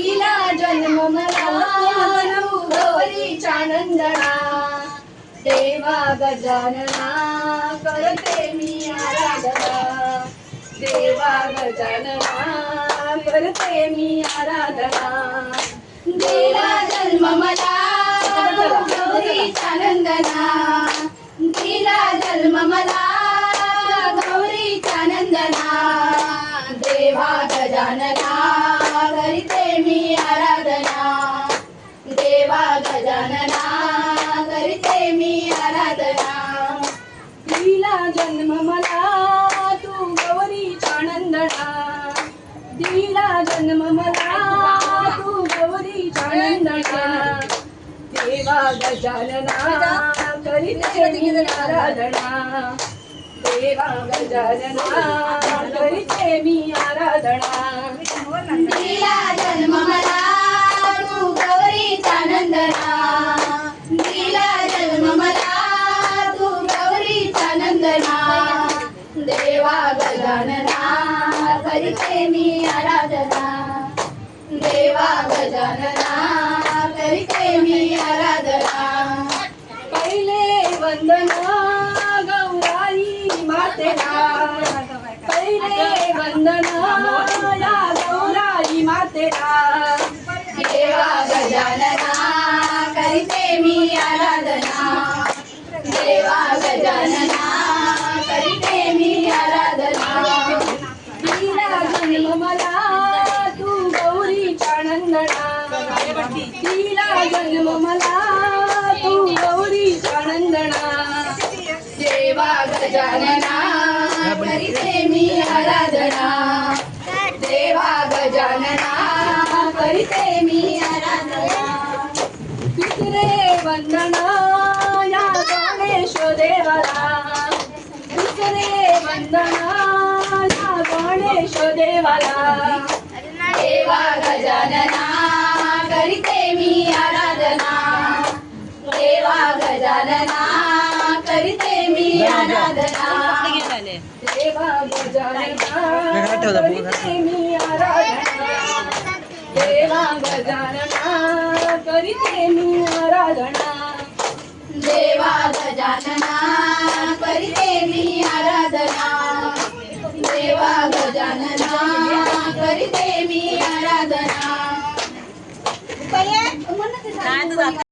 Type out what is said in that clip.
दिला जन्म मला तू गौरीच्या नंदना देवा गजानना करते मी आराधना देवा गजानना करते मी आराधना दिला जन्म मला गौरीच्या नंदना दिला जन्म मला गौरीच्या नंदना देवा गजानना करते मी आराधना देवा गजानना करते मी आराधना दिला जन्म मला तू गौरीच्या नंदना दिला जन्म मला तू गौरीच्या नंदना देवा गजानना करते मी आराधना देवा गजानना करते मी आराधना दिला जन्म मला तू गौरीचा नंदना दिला जन्म मला तू गौरीचा नंदना देवा गजानना करते मी आराधना देवा गजानना करते मी आराधना पहिले वंदना गौराई मातेला पहिले वंदना या गौराई मातेला देवा गजानना करते मी आराधना देवा गजानना करते मी आराधना दिला जन्म मला तू गौरीच्या नंदना दिला जन्म मला तू गौरीच्या नंदना देवा गजानना करते मी आराधना देवा गजानना करते मी आराधना तिसरे वंदना या गणेश देवाला तिसरे वंदना या गणेश देवाला देवा गजानना करते मी आराधना देवा गजानना करते मी आराधना देवा गजानना करते मी आराधना देवा गजानना करते मी आराधना देवा गजानना करते मी आराधना देवा गजानना करते मी आराधना